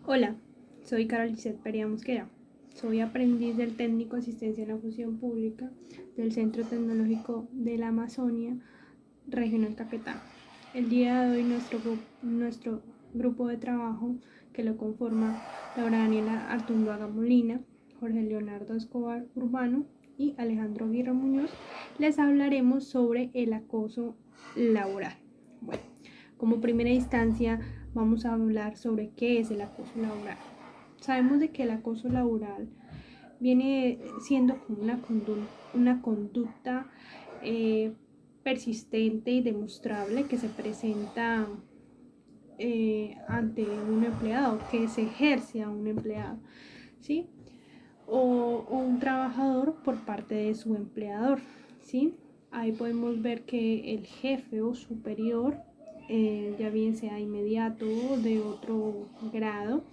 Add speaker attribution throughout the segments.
Speaker 1: Hola, soy Carol Lisset Perea Mosquera. Soy aprendiz del técnico asistencia en la función pública del Centro Tecnológico de la Amazonia Regional Caquetá. El día de hoy nuestro grupo de trabajo, que lo conforma Laura Daniela Artunduaga Molina, Jorge Leonardo Escobar Urbano y Alejandro Aguirre Muñoz, les hablaremos sobre el acoso laboral. Bueno, como primera instancia vamos a hablar sobre qué es el acoso laboral. Sabemos de que el acoso laboral viene siendo como una conducta persistente y demostrable que se presenta ante un empleado, que se ejerce a un empleado, ¿sí? O un trabajador por parte de su empleador, ¿sí? Ahí podemos ver que el jefe o superior, ya bien sea inmediato o de otro grado,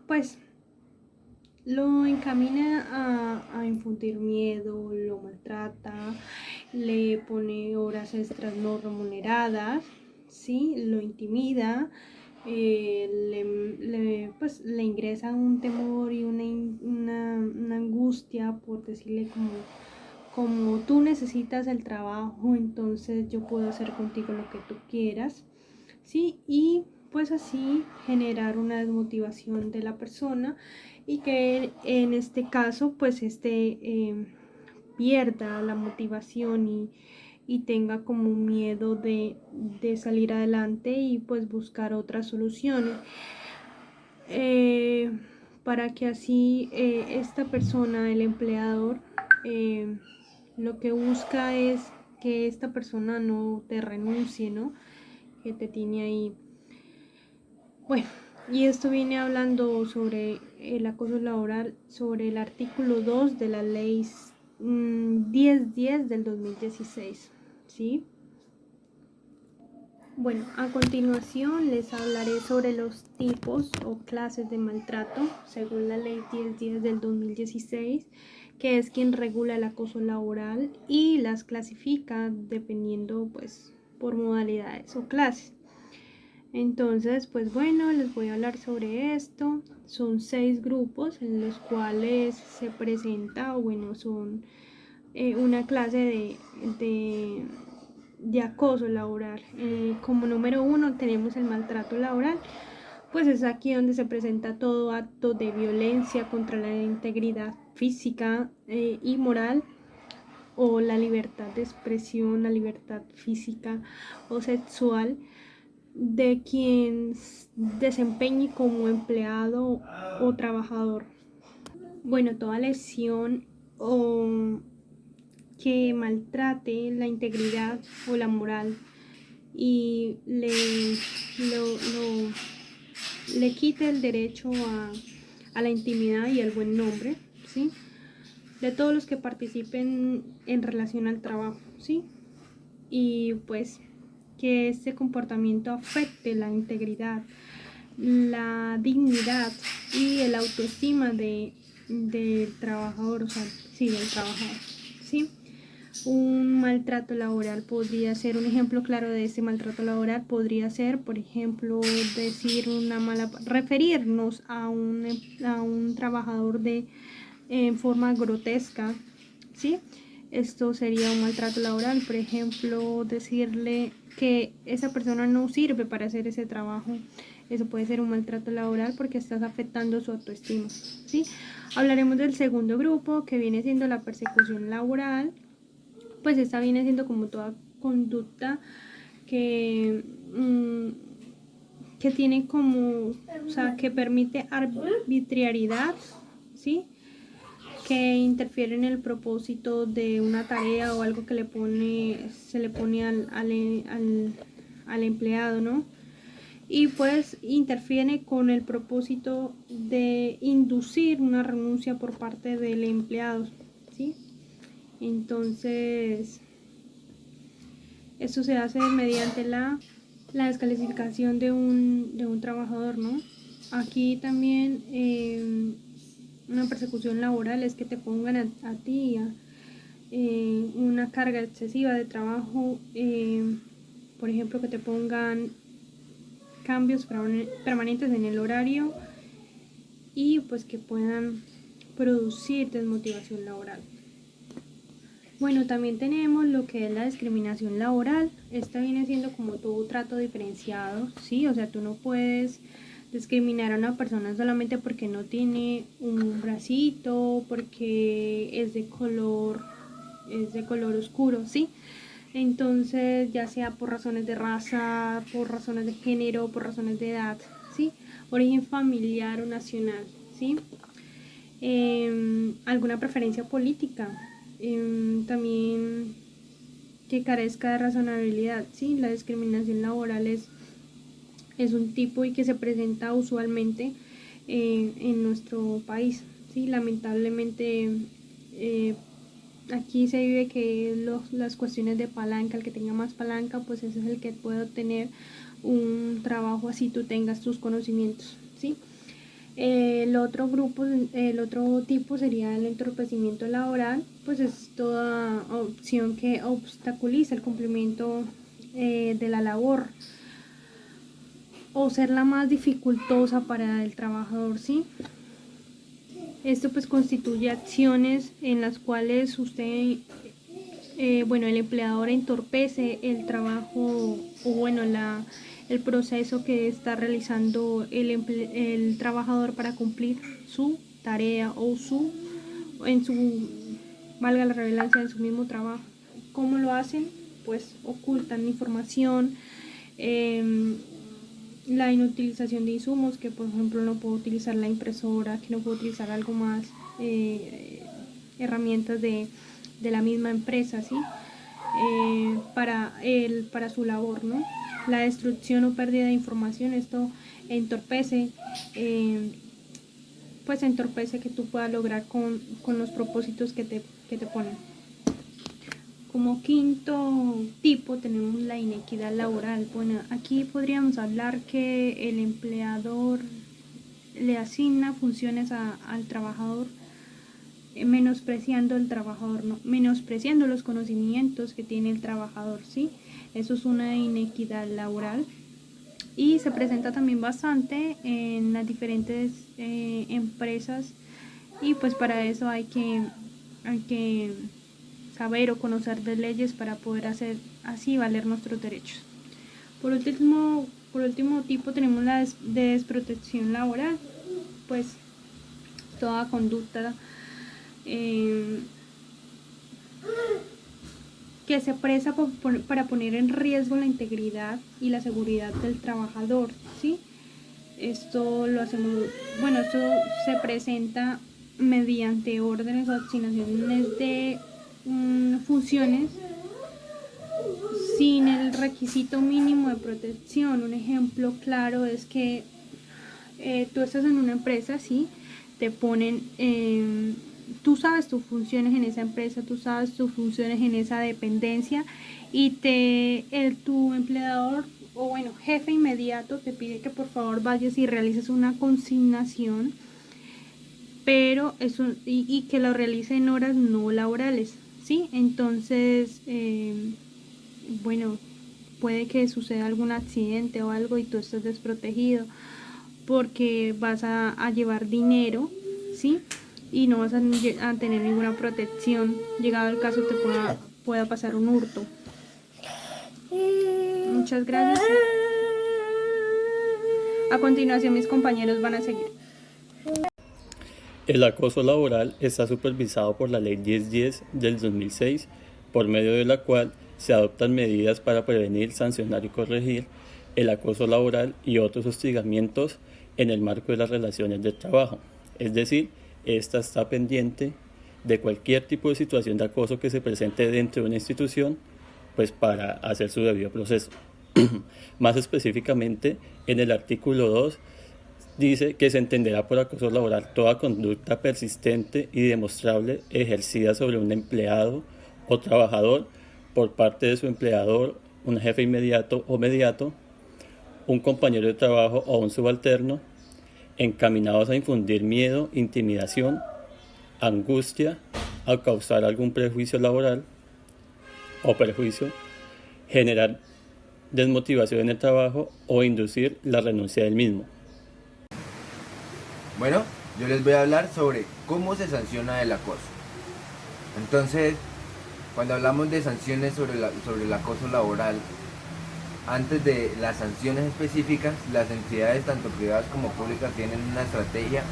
Speaker 1: pues lo encamina a infundir miedo, lo maltrata, le pone horas extras no remuneradas, ¿sí? Lo intimida, le ingresa un temor y una angustia por decirle como tú necesitas el trabajo, entonces yo puedo hacer contigo lo que tú quieras, ¿sí? Y pues así generar una desmotivación de la persona y que en este caso pues pierda la motivación y tenga como un miedo de salir adelante y pues buscar otras soluciones. Para que así esta persona, el empleador, lo que busca es que esta persona no te renuncie, ¿no? Que te tiene ahí. Bueno, y esto viene hablando sobre el acoso laboral, sobre el artículo 2 de la ley 1010 del 2016, ¿sí? Bueno, a continuación les hablaré sobre los tipos o clases de maltrato según la ley 1010 del 2016, que es quien regula el acoso laboral y las clasifica dependiendo pues por modalidades o clases. Entonces, pues bueno, les voy a hablar sobre esto. Son 6 grupos en los cuales se presenta, bueno, son una clase de acoso laboral. Como número 1 tenemos el maltrato laboral, pues es aquí donde se presenta todo acto de violencia contra la integridad física y moral o la libertad de expresión, la libertad física o sexual de quien desempeñe como empleado o trabajador. Bueno, toda lesión o que maltrate la integridad o la moral y le quite el derecho a la intimidad y al buen nombre, ¿sí? De todos los que participen en relación al trabajo, ¿sí? Y pues que este comportamiento afecte la integridad, la dignidad y el autoestima del trabajador, o sea, sí, del trabajador, ¿sí? Un maltrato laboral podría ser, un ejemplo claro de ese maltrato laboral podría ser, por ejemplo, referirnos a un trabajador en forma grotesca, ¿sí? Esto sería un maltrato laboral, por ejemplo, decirle que esa persona no sirve para hacer ese trabajo. Eso puede ser un maltrato laboral porque estás afectando su autoestima, ¿sí? Hablaremos del segundo grupo, que viene siendo la persecución laboral. Pues esta viene siendo como toda conducta que, que tiene como, o sea, que permite arbitrariedad, ¿sí? Que interfiere en el propósito de una tarea o algo que se le pone al empleado, ¿no? Y pues interfiere con el propósito de inducir una renuncia por parte del empleado, ¿sí? Entonces, esto se hace mediante la descalificación de un trabajador, ¿no? Aquí también una persecución laboral es que te pongan a ti una carga excesiva de trabajo, por ejemplo, que te pongan cambios permanentes en el horario y pues que puedan producir desmotivación laboral. Bueno, también tenemos lo que es la discriminación laboral. Esta viene siendo como todo trato diferenciado, ¿sí? O sea, tú no puedes discriminar a una persona solamente porque no tiene un bracito, porque es de color oscuro, ¿sí? Entonces, ya sea por razones de raza, por razones de género, por razones de edad, ¿sí? Origen familiar o nacional, ¿sí? Alguna preferencia política, también que carezca de razonabilidad, ¿sí? La discriminación laboral es un tipo y que se presenta usualmente en nuestro país, ¿sí? Lamentablemente aquí se vive que las cuestiones de palanca, el que tenga más palanca, pues ese es el que puede obtener un trabajo así tú tengas tus conocimientos, ¿sí? El otro tipo sería el entorpecimiento laboral, pues es toda opción que obstaculiza el cumplimiento de la labor o ser la más dificultosa para el trabajador, ¿sí? Esto pues constituye acciones en las cuales usted, el empleador entorpece el trabajo o el proceso que está realizando el trabajador para cumplir su tarea o valga la redundancia, en su mismo trabajo. ¿Cómo lo hacen? Pues ocultan información, la inutilización de insumos, que por ejemplo no puedo utilizar la impresora, que no puedo utilizar algo más, herramientas de la misma empresa, ¿sí? Para su labor, ¿no? La destrucción o pérdida de información, esto entorpece, entorpece que tú puedas lograr con los propósitos que te ponen. Como quinto tipo tenemos la inequidad laboral. Bueno, aquí podríamos hablar que el empleador le asigna funciones al trabajador, menospreciando al trabajador, ¿no? Menospreciando los conocimientos que tiene el trabajador, ¿sí? Eso es una inequidad laboral y se presenta también bastante en las diferentes empresas, y pues para eso hay que saber o conocer de leyes para poder hacer así valer nuestros derechos. Por último tipo tenemos la de desprotección laboral, pues toda conducta que se presta para poner en riesgo la integridad y la seguridad del trabajador, ¿sí? Esto se presenta mediante órdenes o asignaciones de funciones sin el requisito mínimo de protección. Un ejemplo claro es que tú estás en una empresa, ¿sí? Te ponen, tú sabes tus funciones en esa empresa, tú sabes tus funciones en esa dependencia, y tu empleador jefe inmediato te pide que por favor vayas y realices una consignación, pero y que lo realice en horas no laborales, ¿sí? Entonces, puede que suceda algún accidente o algo y tú estés desprotegido porque vas a llevar dinero, ¿sí? Y no vas a tener ninguna protección. Llegado el caso te pueda pasar un hurto. Muchas gracias. A continuación mis compañeros van a seguir.
Speaker 2: El acoso laboral está supervisado por la Ley 1010 del 2006, por medio de la cual se adoptan medidas para prevenir, sancionar y corregir el acoso laboral y otros hostigamientos en el marco de las relaciones de trabajo. Es decir, esta está pendiente de cualquier tipo de situación de acoso que se presente dentro de una institución, pues para hacer su debido proceso. Más específicamente, en el artículo 2 dice que se entenderá por acoso laboral toda conducta persistente y demostrable ejercida sobre un empleado o trabajador por parte de su empleador, un jefe inmediato o mediato, un compañero de trabajo o un subalterno, encaminados a infundir miedo, intimidación, angustia, a causar algún prejuicio laboral o perjuicio, generar desmotivación en el trabajo o inducir la renuncia del mismo.
Speaker 3: Bueno, yo les voy a hablar sobre cómo se sanciona el acoso. Entonces, cuando hablamos de sanciones sobre el acoso laboral, antes de las sanciones específicas, las entidades tanto privadas como públicas tienen una estrategia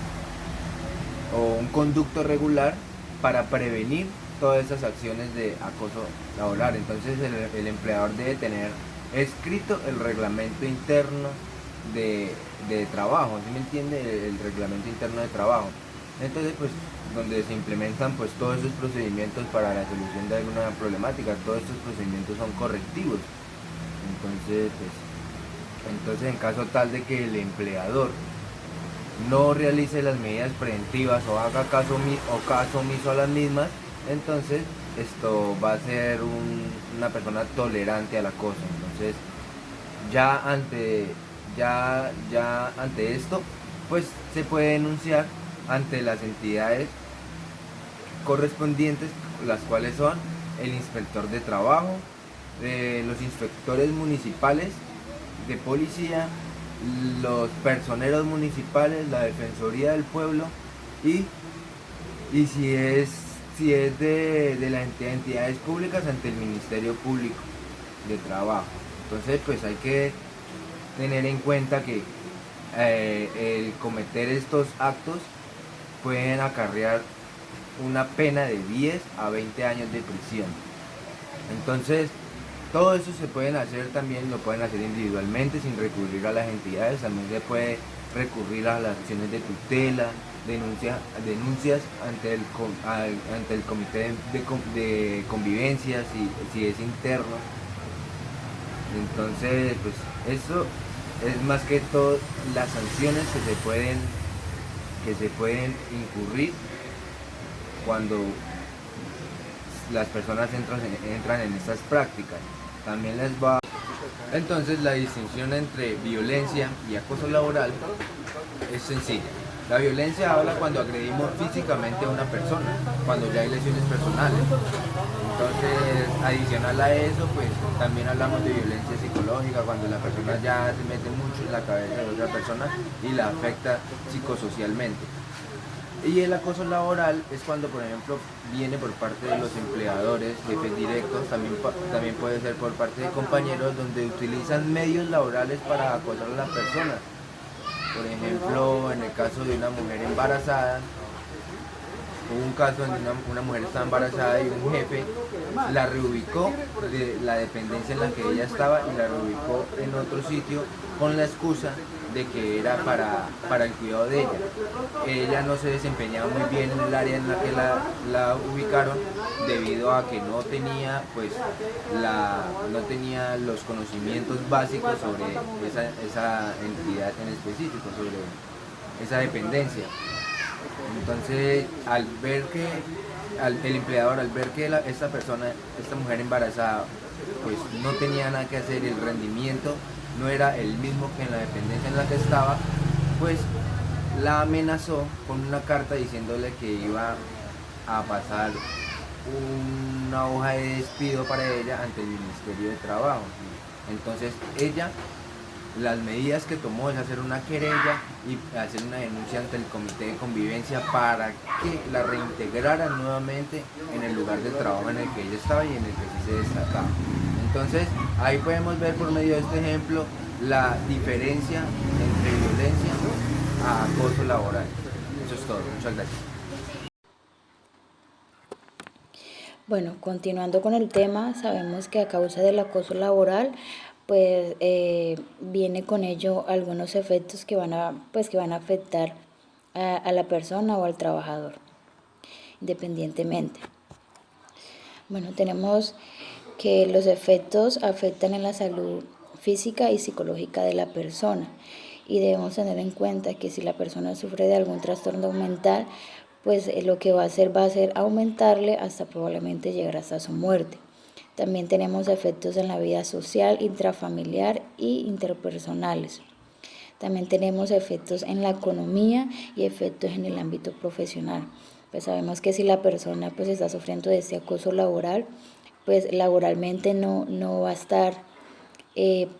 Speaker 3: o un conducto regular para prevenir todas esas acciones de acoso laboral. Entonces el empleador debe tener escrito el reglamento interno de trabajo, ¿sí me entiende? El reglamento interno de trabajo. Entonces, pues, donde se implementan pues todos esos procedimientos para la solución de alguna problemática, todos estos procedimientos son correctivos. Entonces, en caso tal de que el empleador no realice las medidas preventivas o haga caso omiso a las mismas, entonces esto va a ser una persona tolerante al acoso. Entonces, ya ante esto, pues se puede denunciar ante las entidades correspondientes, las cuales son el inspector de trabajo, los inspectores municipales de policía, los personeros municipales, la defensoría del pueblo y si es de las entidades públicas, ante el Ministerio Público de Trabajo. Entonces, pues hay que tener en cuenta que el cometer estos actos pueden acarrear una pena de 10 a 20 años de prisión. Entonces, todo eso se pueden hacer también, lo pueden hacer individualmente sin recurrir a las entidades. También se puede recurrir a las acciones de tutela, denuncias ante el comité de convivencia si es interno. Entonces, pues eso es más que todo las sanciones que se pueden incurrir cuando las personas entran en estas prácticas. También les va. Entonces, la distinción entre violencia y acoso laboral es sencilla. La violencia habla cuando agredimos físicamente a una persona, cuando ya hay lesiones personales. Entonces, adicional a eso, pues también hablamos de violencia psicológica, cuando la persona ya se mete mucho en la cabeza de otra persona y la afecta psicosocialmente. Y el acoso laboral es cuando, por ejemplo, viene por parte de los empleadores, jefes directos, también puede ser por parte de compañeros, donde utilizan medios laborales para acosar a la persona. Por ejemplo, en el caso de una mujer embarazada, hubo un caso donde una mujer estaba embarazada y un jefe la reubicó de la dependencia en la que ella estaba y la reubicó en otro sitio con la excusa de que era para el cuidado de ella. Ella no se desempeñaba muy bien en el área en la que la ubicaron, debido a que no tenía los conocimientos básicos sobre esa entidad en específico, sobre esa dependencia. Entonces, el empleador, al ver que esta mujer embarazada, pues no tenía nada que hacer, el rendimiento no era el mismo que en la dependencia en la que estaba, pues la amenazó con una carta diciéndole que iba a pasar una hoja de despido para ella ante el Ministerio de Trabajo. Entonces las medidas que tomó es hacer una querella y hacer una denuncia ante el comité de convivencia para que la reintegraran nuevamente en el lugar de trabajo en el que ella estaba y en el que sí se destacaba. Entonces, ahí podemos ver por medio de este ejemplo la diferencia entre violencia a acoso laboral. Eso es todo. Muchas gracias.
Speaker 4: Bueno, continuando con el tema, sabemos que a causa del acoso laboral, pues viene con ello algunos efectos que van a afectar a la persona o al trabajador, independientemente. Bueno, tenemos que los efectos afectan en la salud física y psicológica de la persona, y debemos tener en cuenta que si la persona sufre de algún trastorno mental, pues lo que va a hacer aumentarle hasta probablemente llegar hasta su muerte. También tenemos efectos en la vida social, intrafamiliar y interpersonales. También tenemos efectos en la economía y efectos en el ámbito profesional. Pues sabemos que si la persona pues está sufriendo de este acoso laboral, pues laboralmente no va a estar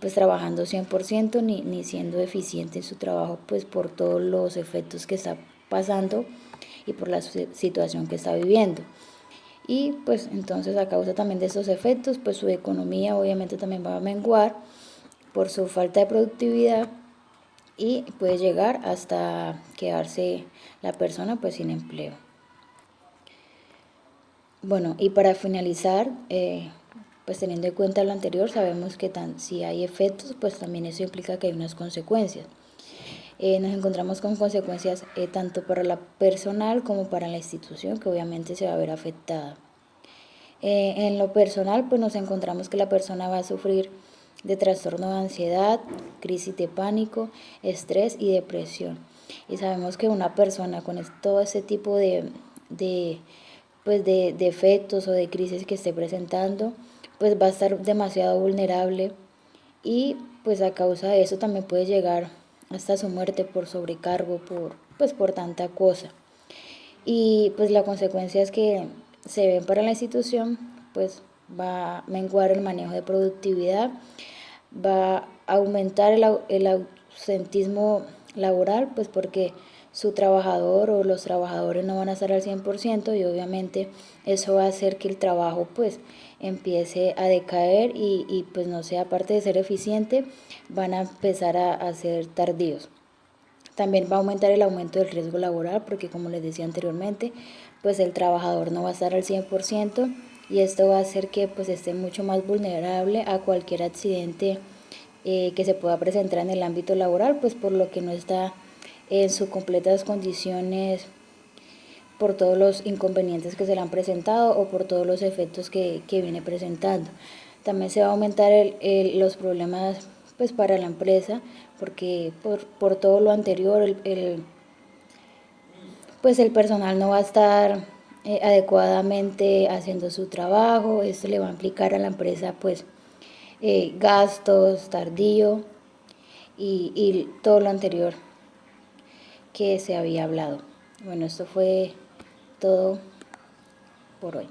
Speaker 4: pues trabajando 100% ni siendo eficiente en su trabajo, pues por todos los efectos que está pasando y por la situación que está viviendo. Y pues entonces a causa también de estos efectos, pues su economía obviamente también va a menguar por su falta de productividad y puede llegar hasta quedarse la persona pues sin empleo. Bueno, y para finalizar, pues teniendo en cuenta lo anterior, sabemos que si hay efectos, pues también eso implica que hay unas consecuencias. Nos encontramos con consecuencias tanto para la personal como para la institución, que obviamente se va a ver afectada. En lo personal, pues nos encontramos que la persona va a sufrir de trastorno de ansiedad, crisis de pánico, estrés y depresión. Y sabemos que una persona con todo ese tipo de efectos o de crisis que esté presentando, pues va a estar demasiado vulnerable y pues a causa de eso también puede llegar hasta su muerte por sobrecargo, por tanta cosa. Y pues la consecuencia es que se ven para la institución, pues va a menguar el manejo de productividad, va a aumentar el ausentismo laboral, pues porque su trabajador o los trabajadores no van a estar al 100% y obviamente eso va a hacer que el trabajo pues empiece a decaer y pues no sea, aparte de ser eficiente, van a empezar a ser tardíos. También va a aumentar el aumento del riesgo laboral porque, como les decía anteriormente, pues el trabajador no va a estar al 100% y esto va a hacer que pues esté mucho más vulnerable a cualquier accidente que se pueda presentar en el ámbito laboral, pues por lo que no está en sus completas condiciones por todos los inconvenientes que se le han presentado o por todos los efectos que viene presentando. También se va a aumentar los problemas pues para la empresa porque por todo lo anterior pues el personal no va a estar adecuadamente haciendo su trabajo. Esto le va a implicar a la empresa pues gastos, tardío y todo lo anterior que se había hablado. Bueno, esto fue todo por hoy.